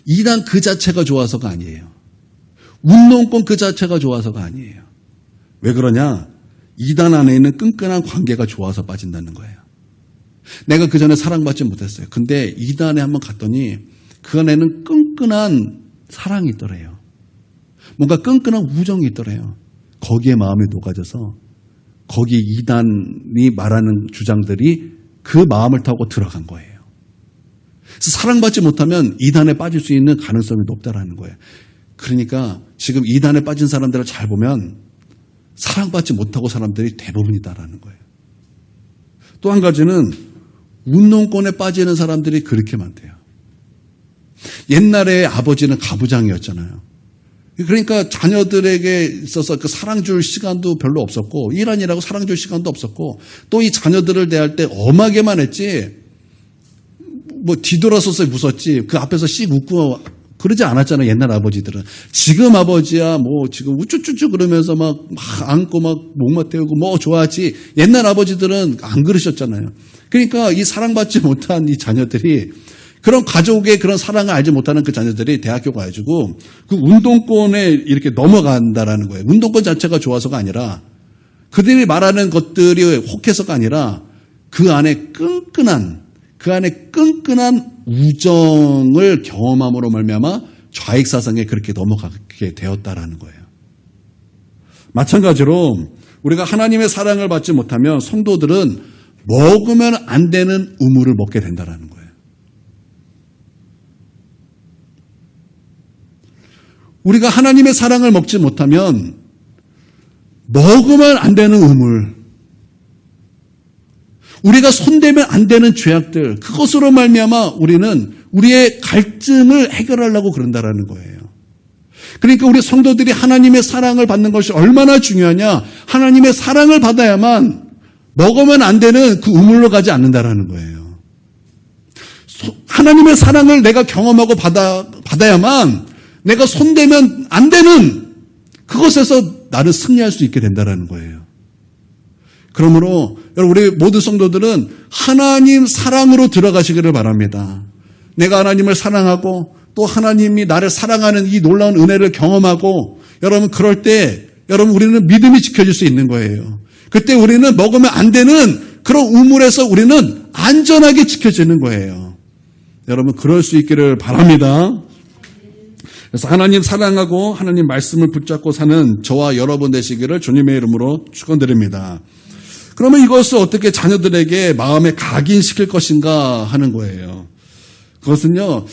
이단 그 자체가 좋아서가 아니에요. 운동권 그 자체가 좋아서가 아니에요. 왜 그러냐? 이단 안에 있는 끈끈한 관계가 좋아서 빠진다는 거예요. 내가 그 전에 사랑받지 못했어요. 근데 이단에 한번 갔더니 그 안에는 끈끈한 사랑이 있더래요. 뭔가 끈끈한 우정이 있더래요. 거기에 마음이 녹아져서 거기 이단이 말하는 주장들이 그 마음을 타고 들어간 거예요. 그래서 사랑받지 못하면 이단에 빠질 수 있는 가능성이 높다라는 거예요. 그러니까 지금 이단에 빠진 사람들을 잘 보면 사랑받지 못하고 사람들이 대부분이다라는 거예요. 또 한 가지는 운동권에 빠지는 사람들이 그렇게 많대요. 옛날에 아버지는 가부장이었잖아요. 그러니까 자녀들에게 있어서 그 사랑 줄 시간도 별로 없었고 일하느라고 사랑 줄 시간도 없었고 또 이 자녀들을 대할 때 엄하게만 했지 뭐 뒤돌아서서 웃었지 그 앞에서 씩 웃고 그러지 않았잖아요. 옛날 아버지들은. 지금 아버지야 뭐 지금 우쭈쭈쭈 그러면서 막 안고 막 목마 태우고 뭐 좋아하지. 옛날 아버지들은 안 그러셨잖아요. 그러니까 이 사랑받지 못한 이 자녀들이 그런 가족의 그런 사랑을 알지 못하는 그 자녀들이 대학교 가가지고 그 운동권에 이렇게 넘어간다라는 거예요. 운동권 자체가 좋아서가 아니라 그들이 말하는 것들이 혹해서가 아니라 그 안에 끈끈한 우정을 경험함으로 말미암아 좌익사상에 그렇게 넘어가게 되었다라는 거예요. 마찬가지로 우리가 하나님의 사랑을 받지 못하면 성도들은 먹으면 안 되는 우물을 먹게 된다라는 거예요. 우리가 하나님의 사랑을 먹지 못하면 먹으면 안 되는 우물, 우리가 손대면 안 되는 죄악들, 그것으로 말미암아 우리는 우리의 갈증을 해결하려고 그런다라는 거예요. 그러니까 우리 성도들이 하나님의 사랑을 받는 것이 얼마나 중요하냐? 하나님의 사랑을 받아야만 먹으면 안 되는 그 우물로 가지 않는다라는 거예요. 하나님의 사랑을 내가 경험하고 받아야만 내가 손대면 안 되는 그것에서 나를 승리할 수 있게 된다는 거예요. 그러므로 여러분 우리 모든 성도들은 하나님 사랑으로 들어가시기를 바랍니다. 내가 하나님을 사랑하고 또 하나님이 나를 사랑하는 이 놀라운 은혜를 경험하고 여러분 그럴 때 여러분 우리는 믿음이 지켜질 수 있는 거예요. 그때 우리는 먹으면 안 되는 그런 우물에서 우리는 안전하게 지켜지는 거예요. 여러분 그럴 수 있기를 바랍니다. 그래서 하나님 사랑하고 하나님 말씀을 붙잡고 사는 저와 여러분 되시기를 주님의 이름으로 축원드립니다. 그러면 이것을 어떻게 자녀들에게 마음에 각인시킬 것인가 하는 거예요. 그것은요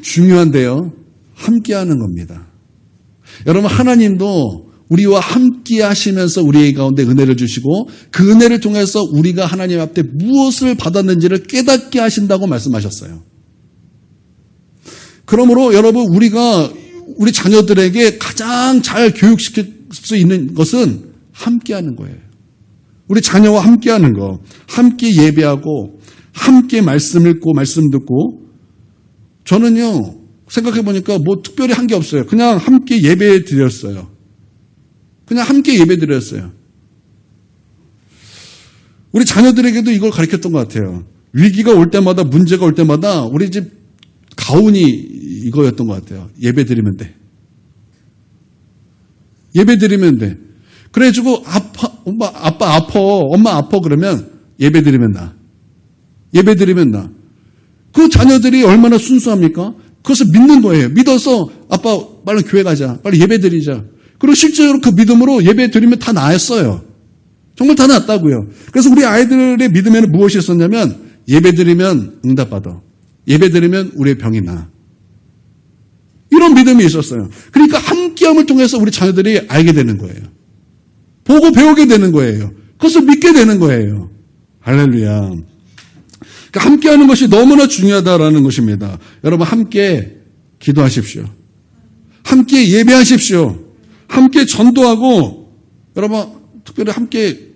중요한데요. 함께하는 겁니다. 여러분 하나님도 우리와 함께 하시면서 우리 가운데 은혜를 주시고 그 은혜를 통해서 우리가 하나님 앞에 무엇을 받았는지를 깨닫게 하신다고 말씀하셨어요. 그러므로 여러분 우리가 우리 자녀들에게 가장 잘 교육시킬 수 있는 것은 함께하는 거예요. 우리 자녀와 함께하는 거, 함께 예배하고 함께 말씀 읽고 말씀 듣고 저는요 생각해 보니까 뭐 특별히 한 게 없어요. 그냥 함께 예배 드렸어요. 그냥 함께 예배 드렸어요. 우리 자녀들에게도 이걸 가르쳤던 것 같아요. 위기가 올 때마다 문제가 올 때마다 우리 집 가훈이 이거였던 것 같아요. 예배 드리면 돼. 예배 드리면 돼. 그래가지고 아빠 아파, 엄마 아파 그러면 예배 드리면 나. 예배 드리면 나. 그 자녀들이 얼마나 순수합니까? 그것을 믿는 거예요. 믿어서 아빠 빨리 교회 가자. 빨리 예배 드리자. 그리고 실제로 그 믿음으로 예배 드리면 다 나았어요. 정말 다 나았다고요. 그래서 우리 아이들의 믿음에는 무엇이 있었냐면 예배 드리면 응답받아. 예배 드리면 우리의 병이 나. 이런 믿음이 있었어요. 그러니까 함께함을 통해서 우리 자녀들이 알게 되는 거예요. 보고 배우게 되는 거예요. 그것을 믿게 되는 거예요. 할렐루야. 그러니까 함께하는 것이 너무나 중요하다라는 것입니다. 여러분 함께 기도하십시오. 함께 예배하십시오. 함께 전도하고 여러분 특별히 함께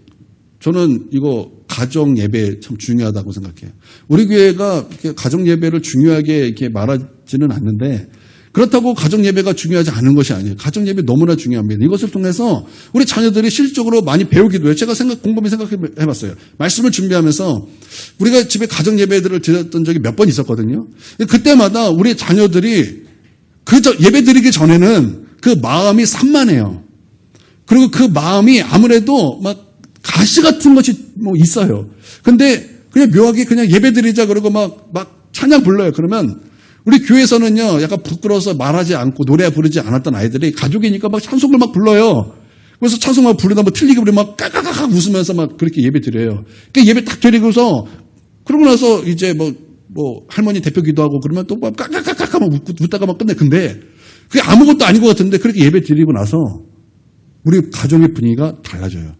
저는 이거 가정 예배 참 중요하다고 생각해요. 우리 교회가 이렇게 가정 예배를 중요하게 이렇게 말하지는 않는데 그렇다고 가정 예배가 중요하지 않은 것이 아니에요. 가정 예배 너무나 중요합니다. 이것을 통해서 우리 자녀들이 실질적으로 많이 배우기도 해요. 제가 곰곰이 생각해봤어요. 말씀을 준비하면서 우리가 집에 가정 예배들을 드렸던 적이 몇 번 있었거든요. 그때마다 우리 자녀들이 그 예배 드리기 전에는 그 마음이 산만해요. 그리고 그 마음이 아무래도 막 가시 같은 것이 뭐 있어요. 근데 그냥 묘하게 그냥 예배 드리자 그러고 막 찬양 불러요. 그러면 우리 교회에서는요, 약간 부끄러워서 말하지 않고 노래 부르지 않았던 아이들이 가족이니까 막 찬송을 막 불러요. 그래서 찬송을 부르다 뭐 틀리게 부르면 막 까까까까 웃으면서 막 그렇게 예배 드려요. 그러니까 예배 딱 드리고서 그러고 나서 이제 뭐 할머니 대표 기도하고 그러면 또 막 까까까까 막 웃다가 막 끝내. 근데 그게 아무것도 아닌 것 같은데 그렇게 예배 드리고 나서 우리 가정의 분위기가 달라져요.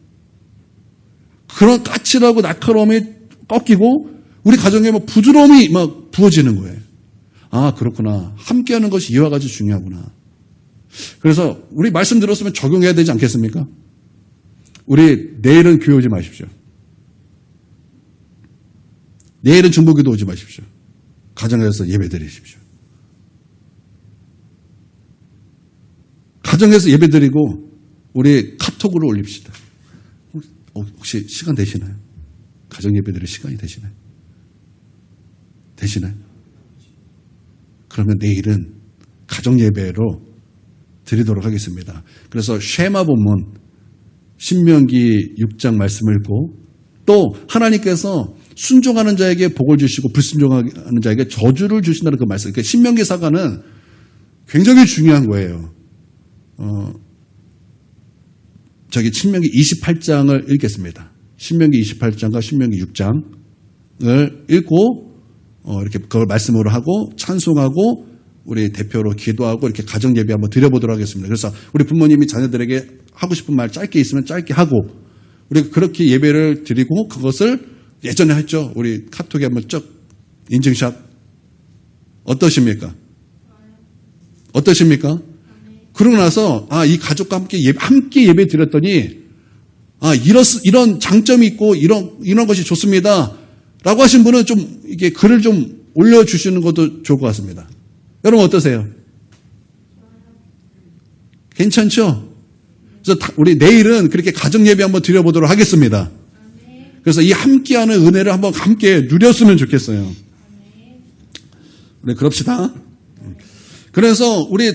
그런 까칠하고 날카로움이 꺾이고 우리 가정에 뭐 부드러움이 막 부어지는 거예요. 아, 그렇구나. 함께하는 것이 이와 같이 중요하구나. 그래서 우리 말씀 들었으면 적용해야 되지 않겠습니까? 우리 내일은 교회 오지 마십시오. 내일은 중보기도 오지 마십시오. 가정에서 예배 드리십시오. 가정에서 예배 드리고 우리 카톡으로 올립시다. 혹시 시간 되시나요? 가정 예배 드릴 시간이 되시나요? 되시나요? 그러면 내일은 가정 예배로 드리도록 하겠습니다. 그래서 쉐마 본문 신명기 6장 말씀을 읽고 또 하나님께서 순종하는 자에게 복을 주시고 불순종하는 자에게 저주를 주신다는 그 말씀. 그러니까 신명기 사과는 굉장히 중요한 거예요. 신명기 28장을 읽겠습니다. 신명기 28장과 신명기 6장을 읽고 이렇게 그걸 말씀으로 하고 찬송하고 우리 대표로 기도하고 이렇게 가정 예배 한번 드려보도록 하겠습니다. 그래서 우리 부모님이 자녀들에게 하고 싶은 말 짧게 있으면 짧게 하고 우리가 그렇게 예배를 드리고 그것을 예전에 했죠. 우리 카톡에 한번 쭉 인증샷 어떠십니까? 어떠십니까? 그러고 나서 이 가족과 함께 예배 드렸더니 이런 장점이 있고 이런 것이 좋습니다. 라고 하신 분은 좀 이게 글을 좀 올려주시는 것도 좋을 것 같습니다. 여러분 어떠세요? 괜찮죠? 그래서 우리 내일은 그렇게 가정 예배 한번 드려보도록 하겠습니다. 그래서 이 함께하는 은혜를 한번 함께 누렸으면 좋겠어요. 우리 그럽시다. 그래서 우리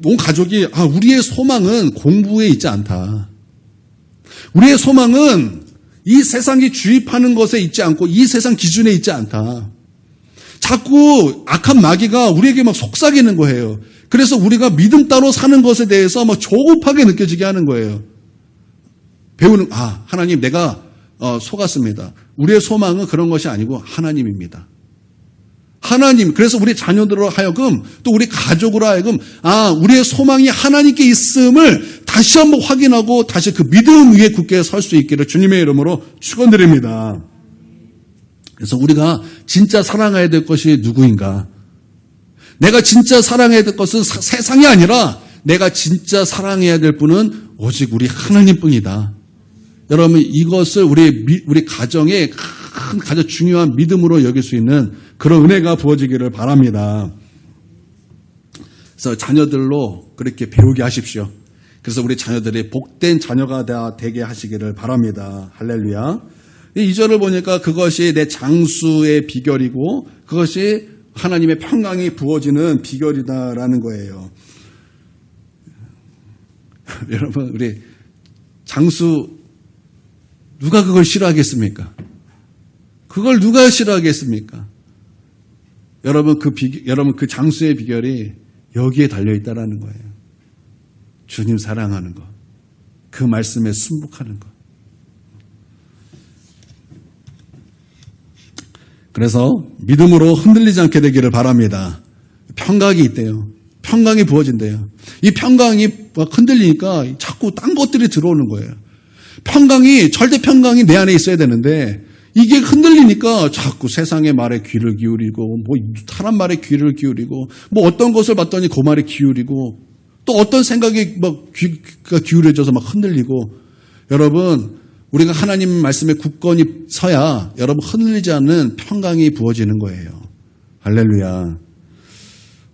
온 가족이 우리의 소망은 공부에 있지 않다. 우리의 소망은 이 세상이 주입하는 것에 있지 않고 이 세상 기준에 있지 않다. 자꾸 악한 마귀가 우리에게 막 속삭이는 거예요. 그래서 우리가 믿음 따로 사는 것에 대해서 막 조급하게 느껴지게 하는 거예요. 배우는 하나님 내가 속았습니다. 우리의 소망은 그런 것이 아니고 하나님입니다. 하나님, 그래서 우리 자녀들로 하여금 또 우리 가족으로 하여금 우리의 소망이 하나님께 있음을 다시 한번 확인하고 다시 그 믿음 위에 굳게 설 수 있기를 주님의 이름으로 축원드립니다. 그래서 우리가 진짜 사랑해야 될 것이 누구인가? 내가 진짜 사랑해야 될 것은 세상이 아니라 내가 진짜 사랑해야 될 분은 오직 우리 하나님뿐이다. 여러분 이것을 우리 가정의 큰 가장 중요한 믿음으로 여길 수 있는 그런 은혜가 부어지기를 바랍니다. 그래서 자녀들로 그렇게 배우게 하십시오. 그래서 우리 자녀들이 복된 자녀가 되게 하시기를 바랍니다. 할렐루야. 이 2절을 보니까 그것이 내 장수의 비결이고 그것이 하나님의 평강이 부어지는 비결이다라는 거예요. 여러분 우리 장수 누가 그걸 싫어하겠습니까? 그걸 누가 싫어하겠습니까? 여러분 그 장수의 비결이 여기에 달려 있다라는 거예요. 주님 사랑하는 것, 그 말씀에 순복하는 것. 그래서 믿음으로 흔들리지 않게 되기를 바랍니다. 평강이 있대요. 평강이 부어진대요. 이 평강이 흔들리니까 자꾸 딴 것들이 들어오는 거예요. 절대 평강이 내 안에 있어야 되는데 이게 흔들리니까 자꾸 세상의 말에 귀를 기울이고 사람 말에 귀를 기울이고 어떤 것을 봤더니 그 말에 기울이고 또 어떤 생각이 귀가 기울여져서 흔들리고 여러분 우리가 하나님 말씀에 굳건히 서야 여러분 흔들리지 않는 평강이 부어지는 거예요. 할렐루야.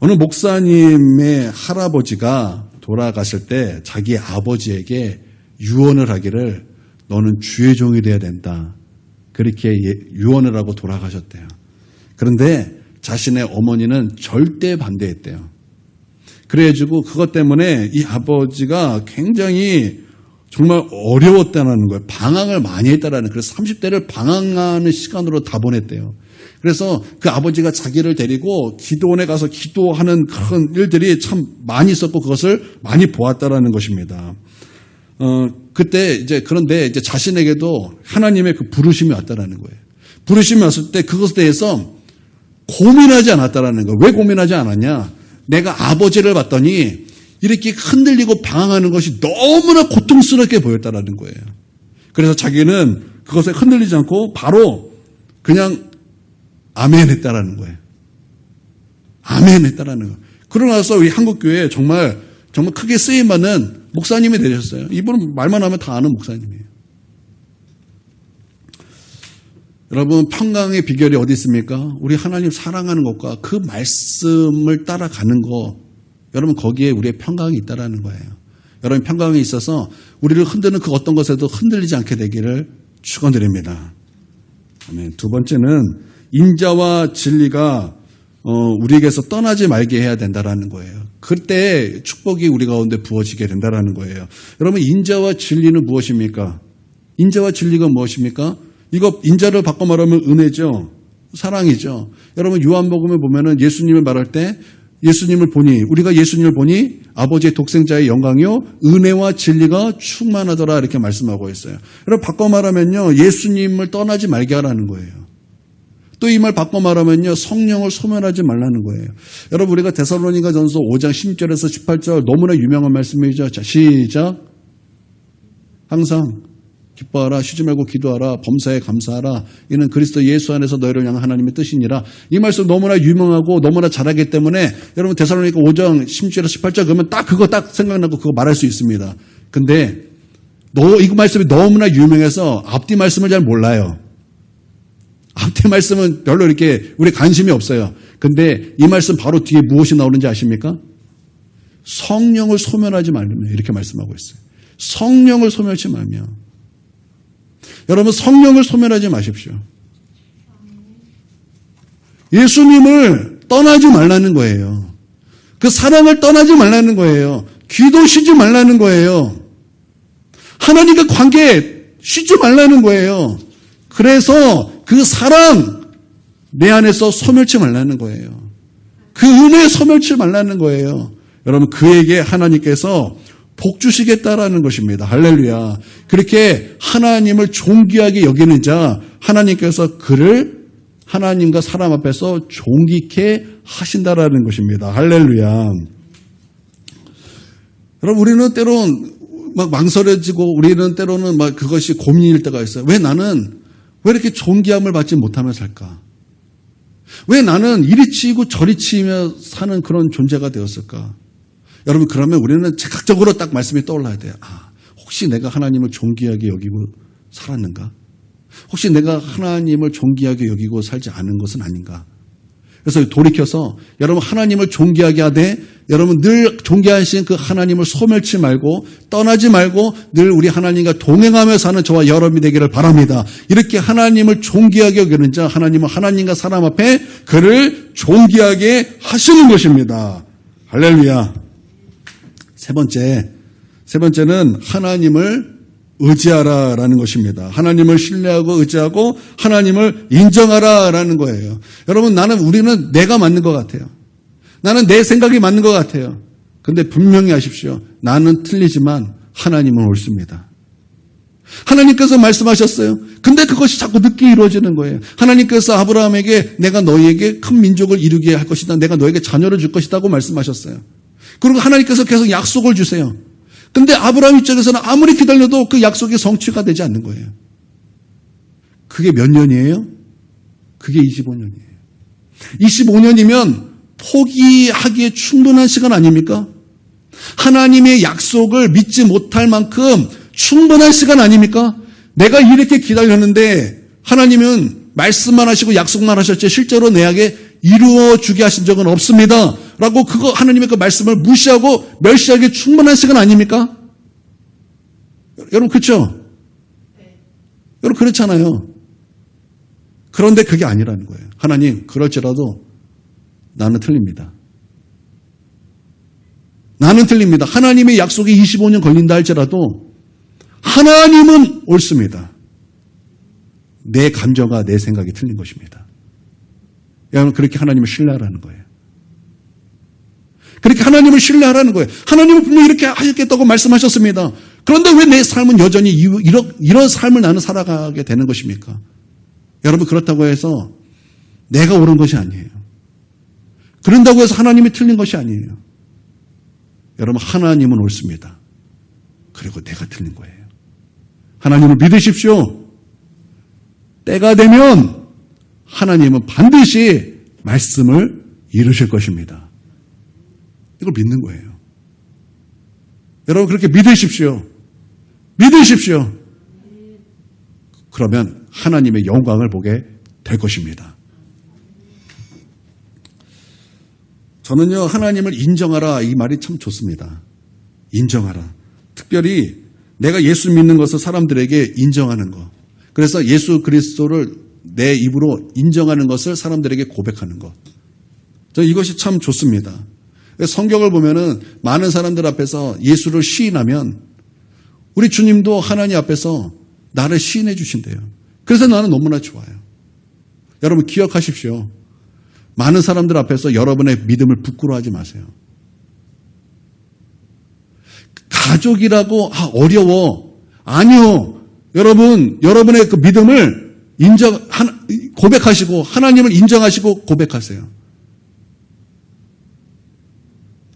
어느 목사님의 할아버지가 돌아가실 때 자기 아버지에게 유언을 하기를 너는 주의 종이 되어야 된다. 그렇게 유언을 하고 돌아가셨대요. 그런데 자신의 어머니는 절대 반대했대요. 그래가지고 그것 때문에 이 아버지가 굉장히 정말 어려웠다는 거예요. 방황을 많이 했다라는. 그래서 30대를 방황하는 시간으로 다 보냈대요. 그래서 그 아버지가 자기를 데리고 기도원에 가서 기도하는 그런 일들이 참 많이 있었고 그것을 많이 보았다라는 것입니다. 그런데 이제 자신에게도 하나님의 그 부르심이 왔다라는 거예요. 부르심이 왔을 때 그것에 대해서 고민하지 않았다라는 거예요. 왜 고민하지 않았냐? 내가 아버지를 봤더니 이렇게 흔들리고 방황하는 것이 너무나 고통스럽게 보였다라는 거예요. 그래서 자기는 그것에 흔들리지 않고 바로 그냥 아멘 했다라는 거예요. 아멘 했다라는 거예요. 그러고 나서 우리 한국교회에 정말 크게 쓰임받는 목사님이 되셨어요. 이분은 말만 하면 다 아는 목사님이에요. 여러분, 평강의 비결이 어디 있습니까? 우리 하나님 사랑하는 것과 그 말씀을 따라가는 거, 여러분 거기에 우리의 평강이 있다라는 거예요. 여러분 평강이 있어서 우리를 흔드는 그 어떤 것에도 흔들리지 않게 되기를 축원드립니다. 아멘. 두 번째는 인자와 진리가 우리에게서 떠나지 말게 해야 된다라는 거예요. 그때 축복이 우리 가운데 부어지게 된다라는 거예요. 여러분 인자와 진리는 무엇입니까? 인자와 진리가 무엇입니까? 이거 인자를 바꿔 말하면 은혜죠. 사랑이죠. 여러분 요한복음에 보면은 예수님을 말할 때 우리가 예수님을 보니 아버지의 독생자의 영광이요 은혜와 진리가 충만하더라 이렇게 말씀하고 있어요. 여러분 바꿔 말하면요 예수님을 떠나지 말게 하라는 거예요. 또 이 말 바꿔 말하면요 성령을 소멸하지 말라는 거예요. 여러분 우리가 데살로니가전서 5장 16절에서 18절 너무나 유명한 말씀이죠. 자 시작. 항상 기뻐하라 쉬지 말고 기도하라 범사에 감사하라 이는 그리스도 예수 안에서 너희를 향한 하나님의 뜻이니라. 이 말씀 너무나 유명하고 너무나 잘하기 때문에 여러분 데살로니가 5장 16절에서 18절 그러면 딱 그거 딱 생각나고 그거 말할 수 있습니다. 근데 이 말씀이 너무나 유명해서 앞뒤 말씀을 잘 몰라요. 앞뒤 말씀은 별로 이렇게 우리 관심이 없어요. 근데 이 말씀 바로 뒤에 무엇이 나오는지 아십니까? 성령을 소멸하지 말며 이렇게 말씀하고 있어요. 성령을 소멸하지 말며. 여러분 성령을 소멸하지 마십시오. 예수님을 떠나지 말라는 거예요. 그 사랑을 떠나지 말라는 거예요. 기도 쉬지 말라는 거예요. 하나님과 관계 쉬지 말라는 거예요. 그래서 그 사랑 내 안에서 소멸치 말라는 거예요. 그 은혜 소멸치 말라는 거예요. 여러분 그에게 하나님께서 복 주시겠다라는 것입니다. 할렐루야. 그렇게 하나님을 존귀하게 여기는 자 하나님께서 그를 하나님과 사람 앞에서 존귀케 하신다라는 것입니다. 할렐루야. 여러분 우리는 때론 막 망설여지고 우리는 때로는 막 그것이 고민일 때가 있어요. 왜 이렇게 존귀함을 받지 못하며 살까? 왜 나는 이리 치이고 저리 치이며 사는 그런 존재가 되었을까? 여러분 그러면 우리는 즉각적으로 딱 말씀이 떠올라야 돼요. 혹시 내가 하나님을 존귀하게 여기고 살았는가? 혹시 내가 하나님을 존귀하게 여기고 살지 않은 것은 아닌가? 그래서 돌이켜서 여러분 하나님을 존귀하게 하되 여러분 늘 존귀하신 그 하나님을 소멸치 말고 떠나지 말고 늘 우리 하나님과 동행하며 사는 저와 여러분이 되기를 바랍니다. 이렇게 하나님을 존귀하게 여기는 자 하나님은 하나님과 사람 앞에 그를 존귀하게 하시는 것입니다. 할렐루야. 세 번째는 하나님을 의지하라라는 것입니다. 하나님을 신뢰하고 의지하고 하나님을 인정하라라는 거예요. 여러분 우리는 내가 맞는 것 같아요. 나는 내 생각이 맞는 것 같아요. 근데 분명히 아십시오. 나는 틀리지만 하나님은 옳습니다. 하나님께서 말씀하셨어요. 근데 그것이 자꾸 늦게 이루어지는 거예요. 하나님께서 아브라함에게 내가 너희에게 큰 민족을 이루게 할 것이다. 내가 너에게 자녀를 줄 것이다고 말씀하셨어요. 그리고 하나님께서 계속 약속을 주세요. 근데 아브라함 입장에서는 아무리 기다려도 그 약속이 성취가 되지 않는 거예요. 그게 몇 년이에요? 그게 25년이에요. 25년이면 포기하기에 충분한 시간 아닙니까? 하나님의 약속을 믿지 못할 만큼 충분한 시간 아닙니까? 내가 이렇게 기다렸는데 하나님은 말씀만 하시고 약속만 하셨지 실제로 내게 이루어주게 하신 적은 없습니다. 라고 하나님의 그 말씀을 무시하고 멸시하기에 충분한 시간 아닙니까? 여러분 그렇죠? 여러분 그렇잖아요. 그런데 그게 아니라는 거예요. 하나님 그럴지라도 나는 틀립니다. 나는 틀립니다. 하나님의 약속이 25년 걸린다 할지라도 하나님은 옳습니다. 내 감정과 내 생각이 틀린 것입니다. 여러분, 그렇게 하나님을 신뢰하라는 거예요. 그렇게 하나님을 신뢰하라는 거예요. 하나님은 분명히 이렇게 하셨겠다고 말씀하셨습니다. 그런데 왜 내 삶은 여전히 이런 삶을 나는 살아가게 되는 것입니까? 여러분, 그렇다고 해서 내가 옳은 것이 아니에요. 그런다고 해서 하나님이 틀린 것이 아니에요. 여러분, 하나님은 옳습니다. 그리고 내가 틀린 거예요. 하나님을 믿으십시오. 때가 되면 하나님은 반드시 말씀을 이루실 것입니다. 이걸 믿는 거예요. 여러분, 그렇게 믿으십시오. 믿으십시오. 그러면 하나님의 영광을 보게 될 것입니다. 저는요, 하나님을 인정하라, 이 말이 참 좋습니다. 인정하라. 특별히 내가 예수 믿는 것을 사람들에게 인정하는 것. 그래서 예수 그리스도를 내 입으로 인정하는 것을 사람들에게 고백하는 것. 저는 이것이 참 좋습니다. 성경을 보면은 많은 사람들 앞에서 예수를 시인하면 우리 주님도 하나님 앞에서 나를 시인해 주신대요. 그래서 나는 너무나 좋아요. 여러분, 기억하십시오. 많은 사람들 앞에서 여러분의 믿음을 부끄러워하지 마세요. 가족이라고 어려워. 아니요. 여러분의 그 믿음을 고백하시고 하나님을 인정하시고 고백하세요.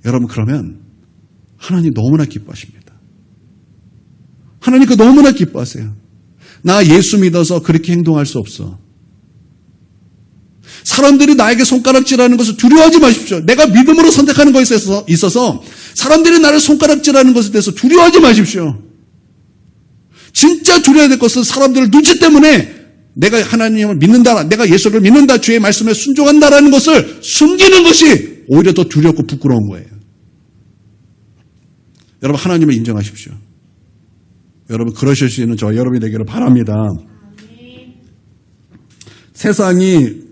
여러분, 그러면 하나님 너무나 기뻐하십니다. 하나님 너무나 기뻐하세요. 나 예수 믿어서 그렇게 행동할 수 없어. 사람들이 나에게 손가락질하는 것을 두려워하지 마십시오. 내가 믿음으로 선택하는 것에 있어서 사람들이 나를 손가락질하는 것에 대해서 두려워하지 마십시오. 진짜 두려워야 될 것은 사람들의 눈치 때문에 내가 하나님을 믿는다, 내가 예수를 믿는다, 주의 말씀에 순종한다라는 것을 숨기는 것이 오히려 더 두렵고 부끄러운 거예요. 여러분, 하나님을 인정하십시오. 여러분, 그러실 수 있는 저 여러분이 되기를 바랍니다. 세상이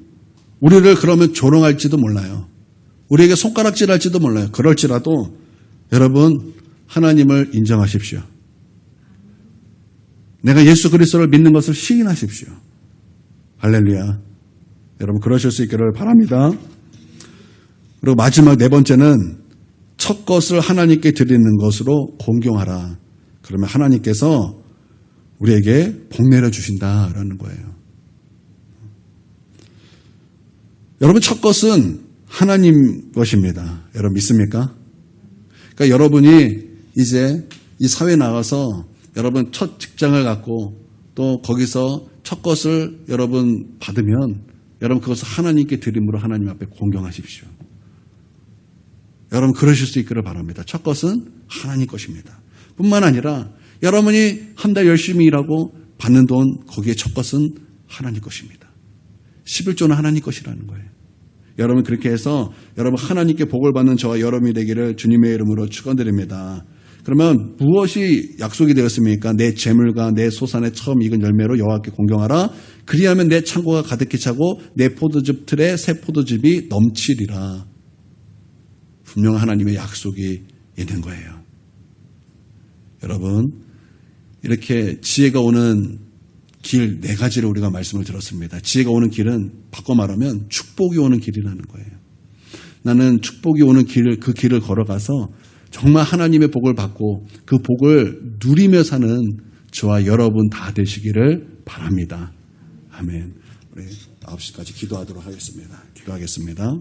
우리를 그러면 조롱할지도 몰라요. 우리에게 손가락질할지도 몰라요. 그럴지라도 여러분, 하나님을 인정하십시오. 내가 예수 그리스도를 믿는 것을 시인하십시오. 할렐루야. 여러분, 그러실 수 있기를 바랍니다. 그리고 마지막 네 번째는 첫 것을 하나님께 드리는 것으로 공경하라. 그러면 하나님께서 우리에게 복 내려주신다라는 거예요. 여러분, 첫 것은 하나님 것입니다. 여러분, 믿습니까? 그러니까 여러분이 이제 이 사회에 나가서 여러분 첫 직장을 갖고 또 거기서 첫 것을 여러분 받으면 여러분 그것을 하나님께 드림으로 하나님 앞에 공경하십시오. 여러분, 그러실 수 있기를 바랍니다. 첫 것은 하나님 것입니다. 뿐만 아니라 여러분이 한 달 열심히 일하고 받는 돈, 거기에 첫 것은 하나님 것입니다. 11조는 하나님 것이라는 거예요. 여러분, 그렇게 해서 여러분 하나님께 복을 받는 저와 여러분이 되기를 주님의 이름으로 축원드립니다. 그러면 무엇이 약속이 되었습니까? 내 재물과 내 소산의 처음 익은 열매로 여호와께 공경하라. 그리하면 내 창고가 가득히 차고 내 포도즙 틀에 새 포도즙이 넘치리라. 분명 하나님의 약속이 있는 거예요. 여러분, 이렇게 지혜가 오는 길 네 가지를 우리가 말씀을 들었습니다. 지혜가 오는 길은 바꿔 말하면 축복이 오는 길이라는 거예요. 나는 축복이 오는 그 길을 걸어가서 정말 하나님의 복을 받고 그 복을 누리며 사는 저와 여러분 다 되시기를 바랍니다. 아멘. 우리 9시까지 기도하도록 하겠습니다. 기도하겠습니다.